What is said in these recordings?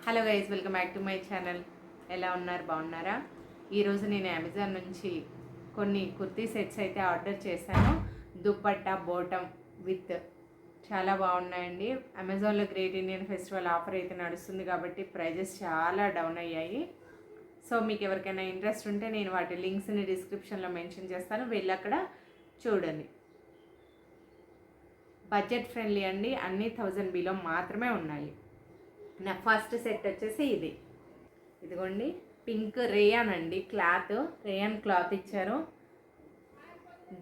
Hello guys, welcome back to my channel. ఎలా ఉన్నారు? బాగున్నారా? ఈరోజు నేను అమెజాన్ నుంచి కొన్ని కుర్తీ సెట్స్ అయితే ఆర్డర్ చేశాను. దుప్పట్టా బోటం విత్ చాలా బాగున్నాయండి. అమెజాన్లో గ్రేట్ ఇండియన్ ఫెస్టివల్ ఆఫర్ అయితే నడుస్తుంది కాబట్టి ప్రైజెస్ చాలా డౌన్ అయ్యాయి. సో మీకు ఎవరికైనా ఇంట్రెస్ట్ ఉంటే నేను వాటి లింక్స్ని డిస్క్రిప్షన్లో మెన్షన్ చేస్తాను, వెళ్ళి అక్కడ చూడండి. బడ్జెట్ ఫ్రెండ్లీ అండి, అన్నీ 1000 బిలో మాత్రమే ఉన్నాయి. నా ఫస్ట్ సెట్ వచ్చేసి ఇదిగోండి, పింక్ రేయాన్ అండి, రేయాన్ క్లాత్ ఇచ్చారు.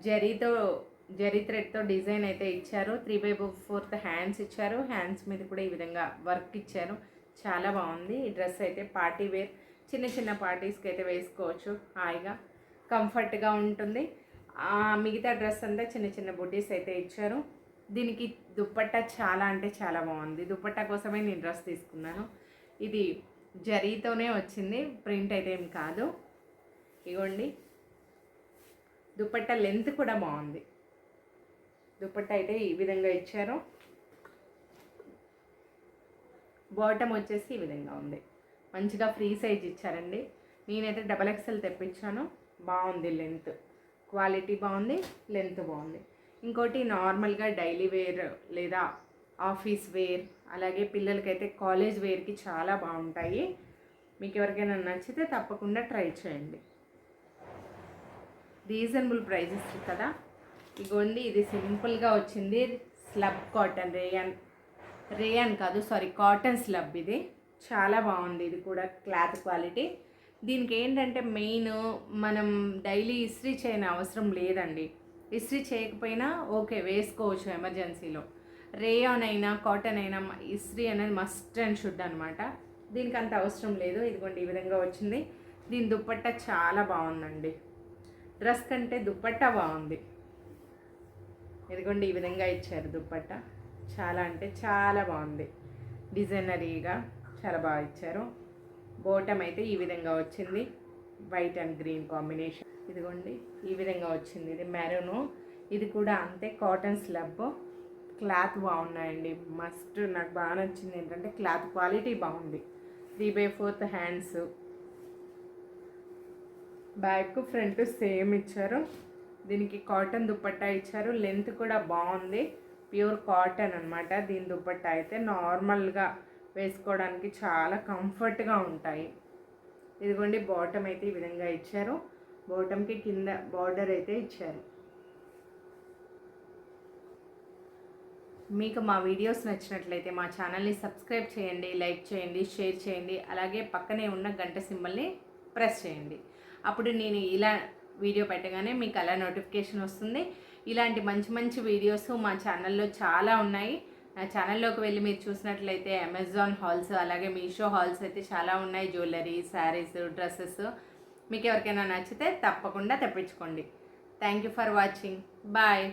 జరీ థ్రెడ్తో డిజైన్ అయితే ఇచ్చారు. 3/4 హ్యాండ్స్ ఇచ్చారు. హ్యాండ్స్ మీద కూడా ఈ విధంగా వర్క్ ఇచ్చారు. చాలా బాగుంది. ఈ డ్రెస్ అయితే పార్టీ వేర్, చిన్న చిన్న పార్టీస్కి అయితే వేసుకోవచ్చు. హాయిగా కంఫర్ట్గా ఉంటుంది. మిగతా డ్రెస్ అంతా చిన్న చిన్న బుటీస్ అయితే ఇచ్చారు. దీనికి దుప్పట్టా చాలా అంటే చాలా బాగుంది. దుప్పట్టా కోసమే నేను డ్రెస్ తీసుకున్నాను. ఇది జరీతోనే వచ్చింది, ప్రింట్ అయితే ఏం కాదు. ఇగోండి, దుప్పట్టా లెంత్ కూడా బాగుంది. దుప్పట్టా అయితే ఈ విధంగా ఇచ్చారు. బాటమ్ వచ్చేసి ఈ విధంగా ఉంది. మంచిగా ఫ్రీ సైజ్ ఇచ్చారండి. నేనైతే XXL తెప్పించాను. బాగుంది, లెంత్ క్వాలిటీ బాగుంది, లెంత్ బాగుంది. ఇంకోటి నార్మల్గా డైలీ వేర్ లేదా ఆఫీస్ వేర్, అలాగే పిల్లలకైతే కాలేజ్ వేర్కి చాలా బాగుంటాయి. మీకు ఎవరికైనా నచ్చితే తప్పకుండా ట్రై చేయండి. రీజనబుల్ ప్రైజెస్ కదా. ఇగోండి, ఇది సింపుల్గా వచ్చింది. స్లబ్ కాటన్, రేయాన్ కాదు సారీ, కాటన్ స్లబ్. ఇది చాలా బాగుంది. ఇది కూడా క్లాత్ క్వాలిటీ. దీనికి ఏంటంటే మెయిన్, మనం డైలీ ఇస్త్రీ చేయని అవసరం లేదండి. ఇస్త్రీ చేయకపోయినా ఓకే, వేసుకోవచ్చు ఎమర్జెన్సీలో. రేయాన్ అయినా కాటన్ అయినా ఇస్త్రీ అనేది మస్ట్ అండ్ షుడ్ అనమాట. దీనికి అంత అవసరం లేదు. ఇదిగోండి, ఈ విధంగా వచ్చింది. దీని దుప్పట్టా చాలా బాగుందండి. డ్రెస్ కంటే దుప్పట్టా బాగుంది. ఇదిగోండి, ఈ విధంగా ఇచ్చారు దుప్పట్టా. చాలా అంటే చాలా బాగుంది. డిజైనరీగా చాలా బాగా ఇచ్చారు. బోటమ్ అయితే ఈ విధంగా వచ్చింది, వైట్ అండ్ గ్రీన్ కాంబినేషన్. ఇదిగోండి, ఈ విధంగా వచ్చింది. ఇది మెరూను. ఇది కూడా అంతే, కాటన్ స్లబ్. క్లాత్ బాగున్నాయండి, మస్ట్. నాకు బాగా నచ్చింది ఏంటంటే క్లాత్ క్వాలిటీ బాగుంది. 3/4 హ్యాండ్స్, బ్యాక్ ఫ్రంట్ సేమ్ ఇచ్చారు. దీనికి కాటన్ దుప్పట్టా ఇచ్చారు. లెంత్ కూడా బాగుంది, ప్యూర్ కాటన్ అనమాట. దీని దుప్పట్టా అయితే నార్మల్గా వేసుకోవడానికి చాలా కంఫర్ట్గా ఉంటాయి. ఇదిగోండి, బాటమ్ అయితే ఈ విధంగా ఇచ్చారు. బాటమ్కి కింద బార్డర్ అయితే ఇచ్చారు. మీకు మా వీడియోస్ నచ్చినట్లయితే మా ఛానల్ని సబ్స్క్రైబ్ చేయండి, లైక్ చేయండి, షేర్ చేయండి. అలాగే పక్కనే ఉన్న గంట సింబల్ని ప్రెస్ చేయండి. అప్పుడు నేను ఇలా వీడియో పెట్టగానే మీకు అలా నోటిఫికేషన్ వస్తుంది. ఇలాంటి మంచి మంచి వీడియోస్ మా ఛానల్లో చాలా ఉన్నాయి. నా ఛానల్లోకి వెళ్ళి మీరు చూసినట్లయితే అమెజాన్ హాల్స్, అలాగే మీషో హాల్స్ అయితే చాలా ఉన్నాయి. Jewellery, sarees, dresses. మీకు ఎవరికైనా నచ్చితే తప్పకుండా తెప్పించుకోండి. Thank you for watching. Bye.